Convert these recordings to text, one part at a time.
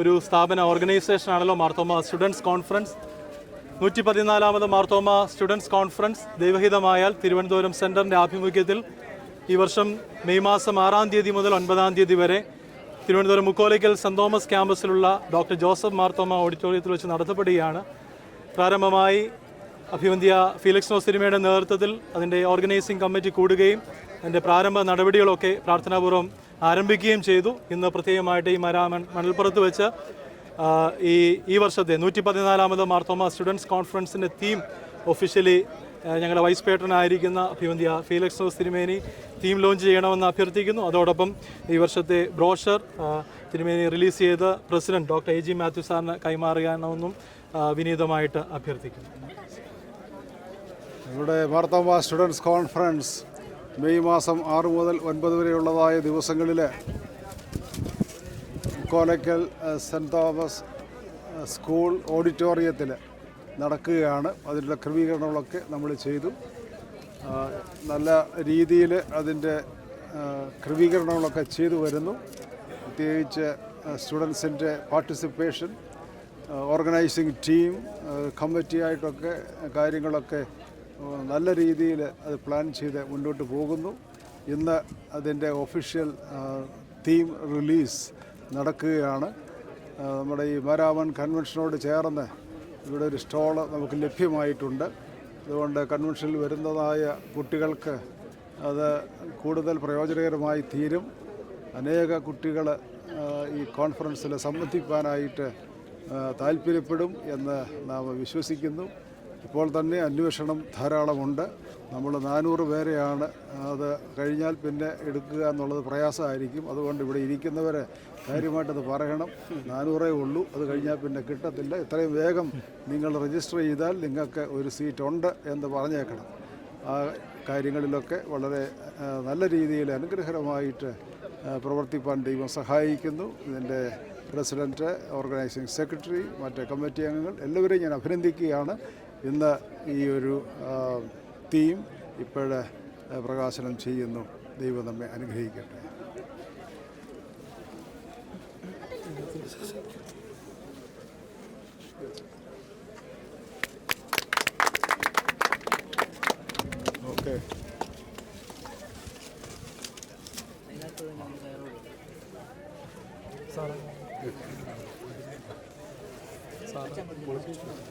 ഒരു സ്ഥാപന ഓർഗനൈസേഷനാണല്ലോ മാർത്തോമ സ്റ്റുഡൻസ് കോൺഫറൻസ്. 114ാമത് മാർത്തോമ സ്റ്റുഡൻസ് കോൺഫറൻസ് ദൈവഹിതമായാൽ തിരുവനന്തപുരം സെൻറ്ററിൻ്റെ ആഭിമുഖ്യത്തിൽ ഈ വർഷം മെയ് മാസം 6-ാം തീയതി മുതൽ 9-ാം തീയതി വരെ തിരുവനന്തപുരം മുക്കോലയ്ക്കൽ സെൻറ് തോമസ് ക്യാമ്പസിലുള്ള ഡോക്ടർ ജോസഫ് മാർത്തോമ ഓഡിറ്റോറിയത്തിൽ വെച്ച് നടത്തപ്പെടുകയാണ്. പ്രാരംഭമായി അഭിവന്ധ്യ ഫീലിക്സ് നോസിരിമയുടെ നേതൃത്വത്തിൽ അതിൻ്റെ ഓർഗനൈസിംഗ് കമ്മിറ്റി കൂടുകയും അതിൻ്റെ പ്രാരംഭ നടപടികളൊക്കെ പ്രാർത്ഥനാപൂർവ്വം ആരംഭിക്കുകയും ചെയ്തു. ഇന്ന് പ്രത്യേകമായിട്ട് ഈ മണൽപ്പുറത്ത് വെച്ച് ഈ വർഷത്തെ 114ാമത് മാർത്തോമ സ്റ്റുഡൻസ് കോൺഫറൻസിൻ്റെ തീം ഒഫീഷ്യലി ഞങ്ങളുടെ വൈസ് പേട്രനായിരിക്കുന്ന അഭിവന്ധ്യ ഫീലിക്സ് നോസ് തിരുമേനി തീം ലോഞ്ച് ചെയ്യണമെന്ന് അഭ്യർത്ഥിക്കുന്നു. അതോടൊപ്പം ഈ വർഷത്തെ ബ്രോഷർ തിരുമേനി റിലീസ് ചെയ്ത് president doctor A G Mathew സാറിന് കൈമാറുകയാണെന്നും വിനീതമായിട്ട് അഭ്യർത്ഥിക്കുന്നു. ഇവിടെ മാർത്തോമ സ്റ്റുഡൻസ് കോൺഫറൻസ് മെയ് മാസം 6 മുതൽ 9 വരെയുള്ളതായ ദിവസങ്ങളിൽ കോലക്കൽ സെൻറ് തോമസ് സ്കൂൾ ഓഡിറ്റോറിയത്തിൽ നടക്കുകയാണ്. അതിനുള്ള ക്രമീകരണങ്ങളൊക്കെ നമ്മൾ ചെയ്തു. നല്ല രീതിയിൽ അതിൻ്റെ ക്രമീകരണങ്ങളൊക്കെ ചെയ്തു വരുന്നു. പ്രത്യേകിച്ച് സ്റ്റുഡൻസിൻ്റെ പാർട്ടിസിപ്പേഷൻ, ഓർഗനൈസിങ് ടീം, കമ്മിറ്റിയായിട്ടൊക്കെ കാര്യങ്ങളൊക്കെ നല്ല രീതിയിൽ അത് പ്ലാൻ ചെയ്ത് മുന്നോട്ട് പോകുന്നു. ഇന്ന് അതിൻ്റെ ഒഫീഷ്യൽ തീം റിലീസ് നടക്കുകയാണ്. നമ്മുടെ ഈ മാരാമൺ കൺവെൻഷനോട് ചേർന്ന് ഇവിടെ ഒരു സ്റ്റോള് നമുക്ക് ലഭ്യമായിട്ടുണ്ട്. അതുകൊണ്ട് കൺവെൻഷനിൽ വരുന്നതായ കുട്ടികൾക്ക് അത് കൂടുതൽ പ്രയോജനകരമായി തീരും. അനേക കുട്ടികൾ ഈ കോൺഫറൻസിൽ സംബന്ധിക്കാനായിട്ട് താല്പര്യപ്പെടും എന്ന് നാം വിശ്വസിക്കുന്നു. ഇപ്പോൾ തന്നെ അന്വേഷണം ധാരാളമുണ്ട്. നമ്മൾ 400 പേരെയാണ് അത് കഴിഞ്ഞാൽ പിന്നെ എടുക്കുക എന്നുള്ളത് പ്രയാസമായിരിക്കും. അതുകൊണ്ട് ഇവിടെ ഇരിക്കുന്നവരെ കാര്യമായിട്ടത് പറയണം. 400 ഉള്ളൂ, അത് കഴിഞ്ഞാൽ പിന്നെ കിട്ടത്തില്ല. എത്രയും വേഗം നിങ്ങൾ രജിസ്റ്റർ ചെയ്താൽ നിങ്ങൾക്ക് ഒരു സീറ്റ് ഉണ്ട് എന്ന് പറഞ്ഞേക്കണം. ആ കാര്യങ്ങളിലൊക്കെ വളരെ നല്ല രീതിയിൽ അനുഗ്രഹകരമായിട്ട് പ്രവർത്തിപ്പാൻ ദൈവം സഹായിക്കുന്നു. ഇതിൻ്റെ പ്രസിഡൻറ്റ്, ഓർഗനൈസിംഗ് സെക്രട്ടറി, മറ്റ് കമ്മിറ്റി അംഗങ്ങൾ എല്ലാവരെയും ഞാൻ അഭിനന്ദിക്കുകയാണ്. ഇന്ന് ഈ ഒരു തീം ഇപ്പോഴേ പ്രകാശനം ചെയ്യുന്നു. ദൈവം നമ്മെ അനുഗ്രഹിക്കട്ടെ. Okay,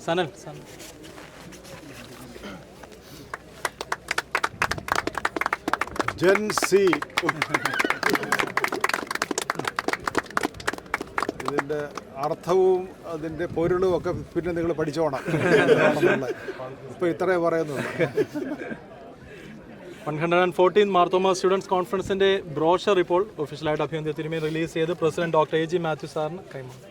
Sanal Gen Z. ഇതിൻ്റെ അർത്ഥവും അതിൻ്റെ പൊരുളും ഒക്കെ പിന്നെ നിങ്ങൾ പഠിച്ചോണം. ഇപ്പോൾ ഇത്രയും പറയുന്നുണ്ട്. 114 മാർത്തോമ സ്റ്റുഡൻസ് കോൺഫറൻസിൻ്റെ ബ്രോഷർ ഇപ്പോൾ ഒഫീഷ്യലായിട്ട് അഭിവന്ധ്യ തിരുമേനി റിലീസ് ചെയ്ത് president doctor A G Mathew സാറിന് കൈമാറി.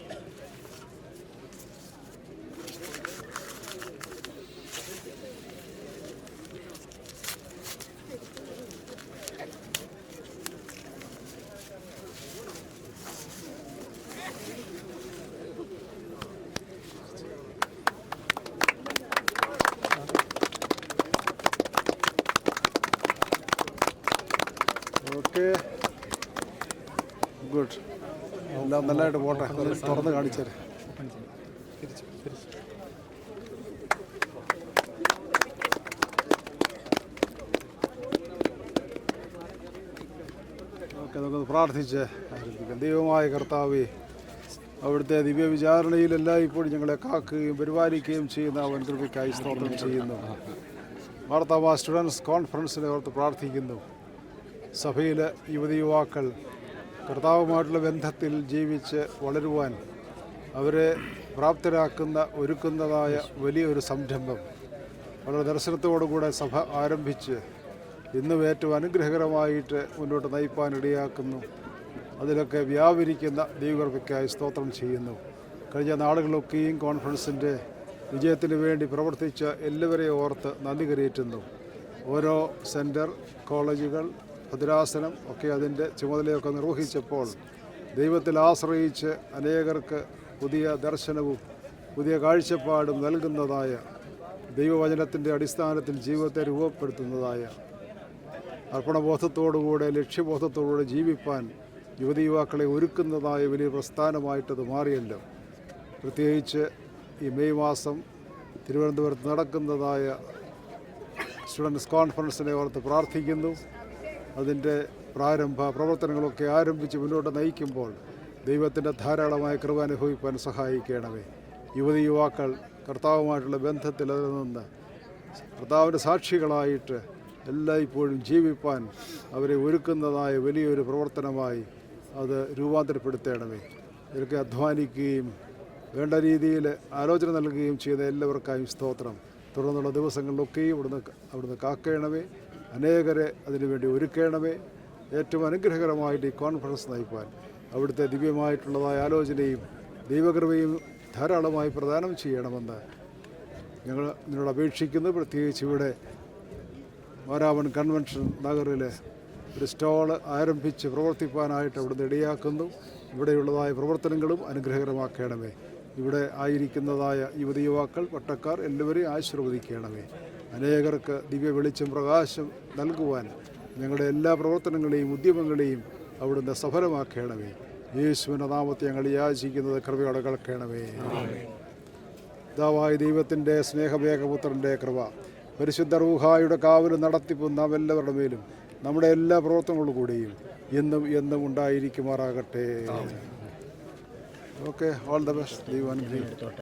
Okay, good. എല്ലാം നല്ലതായിട്ട് പോട്ടെ. തുറന്ന് കാണിച്ചേരെ. ഓക്കെ, നമുക്കത് പ്രാർത്ഥിച്ച് ആരംഭിക്കാം. ദൈവമായ കർത്താവേ, അവിടുത്തെ ദിവ്യവിചാരണയിൽ എല്ലായ്പ്പോഴും ഞങ്ങളെ കാക്കുകയും പരിപാലിക്കുകയും ചെയ്യുന്ന അവൻ കൃപയ്ക്കായി സ്തോത്രം ചെയ്യുന്നു. മാർത്തോമ സ്റ്റുഡൻസ് കോൺഫറൻസിനെ ഓർത്ത് പ്രാർത്ഥിക്കുന്നു. സഭയിലെ യുവതി യുവാക്കൾ കർത്താവുമായിട്ടുള്ള ബന്ധത്തിൽ ജീവിച്ച് വളരുവാൻ അവരെ പ്രാപ്തരാക്കുന്ന ഒരുക്കുന്നതായ വലിയൊരു സംരംഭം വളരെ ദർശനത്തോടുകൂടെ സഭ ആരംഭിച്ച് ഇന്നും ഏറ്റവും അനുഗ്രഹകരമായിട്ട് മുന്നോട്ട് നയിപ്പാൻ ഇടയാക്കുന്നു. അതിലൊക്കെ വ്യാപരിക്കുന്ന ദൈവകൃപയ്ക്കായി സ്തോത്രം ചെയ്യുന്നു. കഴിഞ്ഞ നാളുകളൊക്കെയും കോൺഫറൻസിൻ്റെ വിജയത്തിന് വേണ്ടി പ്രവർത്തിച്ച എല്ലാവരെയും ഓർത്ത് നന്ദി കരയേറ്റുന്നു. ഓരോ സെൻറ്റർ, കോളേജുകൾ, ഭദ്രാസനം ഒക്കെ അതിൻ്റെ ചുമതലയൊക്കെ നിർവഹിച്ചപ്പോൾ ദൈവത്തിൽ ആശ്രയിച്ച് അനേകർക്ക് പുതിയ ദർശനവും പുതിയ കാഴ്ചപ്പാടും നൽകുന്നതായ ദൈവവചനത്തിൻ്റെ അടിസ്ഥാനത്തിൽ ജീവിതത്തെ രൂപപ്പെടുത്തുന്നതായ അർപ്പണബോധത്തോടുകൂടെ ലക്ഷ്യബോധത്തോടുകൂടെ ജീവിപ്പാൻ യുവതി യുവാക്കളെ ഒരുക്കുന്നതായ വലിയ പ്രസ്ഥാനമായിട്ടത് മാറിയല്ലോ. പ്രത്യേകിച്ച് ഈ മെയ് മാസം തിരുവനന്തപുരത്ത് നടക്കുന്നതായ സ്റ്റുഡൻസ് കോൺഫറൻസിനെ ഓർത്ത് പ്രാർത്ഥിക്കുന്നു. അതിൻ്റെ പ്രാരംഭ പ്രവർത്തനങ്ങളൊക്കെ ആരംഭിച്ച് മുന്നോട്ട് നയിക്കുമ്പോൾ ദൈവത്തിൻ്റെ ധാരാളമായ കൃപ അനുഭവിക്കാൻ സഹായിക്കണമേ. യുവതി യുവാക്കൾ കർത്താവുമായിട്ടുള്ള ബന്ധത്തിൽ അതിൽ നിന്ന് കർത്താവിൻ്റെ സാക്ഷികളായിട്ട് എല്ലായ്പ്പോഴും ജീവിപ്പാൻ അവരെ ഒരുക്കുന്നതായ വലിയൊരു പ്രവർത്തനമായി അത് രൂപാന്തരപ്പെടുത്തണമേ. ഇതൊക്കെ അധ്വാനിക്കുകയും വേണ്ട രീതിയിൽ ആലോചന നൽകുകയും ചെയ്ത എല്ലാവർക്കായും സ്തോത്രം. തുടർന്നുള്ള ദിവസങ്ങളിലൊക്കെയും അവിടുന്ന് കാക്കണമേ. അനേകരെ അതിനുവേണ്ടി ഒരുക്കണമേ. ഏറ്റവും അനുഗ്രഹകരമായിട്ട് ഈ കോൺഫറൻസ് നയിക്കുവാൻ അവിടുത്തെ ദിവ്യമായിട്ടുള്ളതായ ആലോചനയും ദൈവകൃപയും ധാരാളമായി പ്രദാനം ചെയ്യണമെന്ന് ഞങ്ങൾ നിങ്ങളോട് അപേക്ഷിക്കുന്നു. പ്രത്യേകിച്ച് ഇവിടെ മാരാമൺ കൺവെൻഷൻ നഗറിൽ ഒരു സ്റ്റോൾ ആരംഭിച്ച് പ്രവർത്തിപ്പാനായിട്ട് അവിടുന്ന് ഇടയാക്കുന്നു. ഇവിടെയുള്ളതായ പ്രവർത്തനങ്ങളും അനുഗ്രഹകരമാക്കണമേ. ഇവിടെ ആയിരിക്കുന്നതായ യുവതി യുവാക്കൾ പട്ടക്കാർ എല്ലാവരെയും ആശീർവദിക്കണമേ. അനേകർക്ക് ദിവ്യ വെളിച്ചം പ്രകാശം നൽകുവാൻ ഞങ്ങളുടെ എല്ലാ പ്രവർത്തനങ്ങളെയും ഉദ്യമങ്ങളെയും അവിടുന്ന് സഫലമാക്കണമേ. യേശുവിൻ്റെ നാമത്തെ ഞങ്ങൾ യാചിക്കുന്നത് കൃപയോടെ കേൾക്കണമേ. പിതാവായ ദൈവത്തിൻ്റെ സ്നേഹമേകപുത്രൻ്റെ കൃപ, പരിശുദ്ധ റൂഹായുടെ കാവലും നടത്തിപ്പും നാം എല്ലാവരുടെ മേലും നമ്മുടെ എല്ലാ പ്രവർത്തനങ്ങളും കൂടെയും എന്നും എന്നും ഉണ്ടായിരിക്കുമാറാകട്ടെ. Okay, all the best. ദൈവം അനുഗ്രഹിക്കട്ടെ.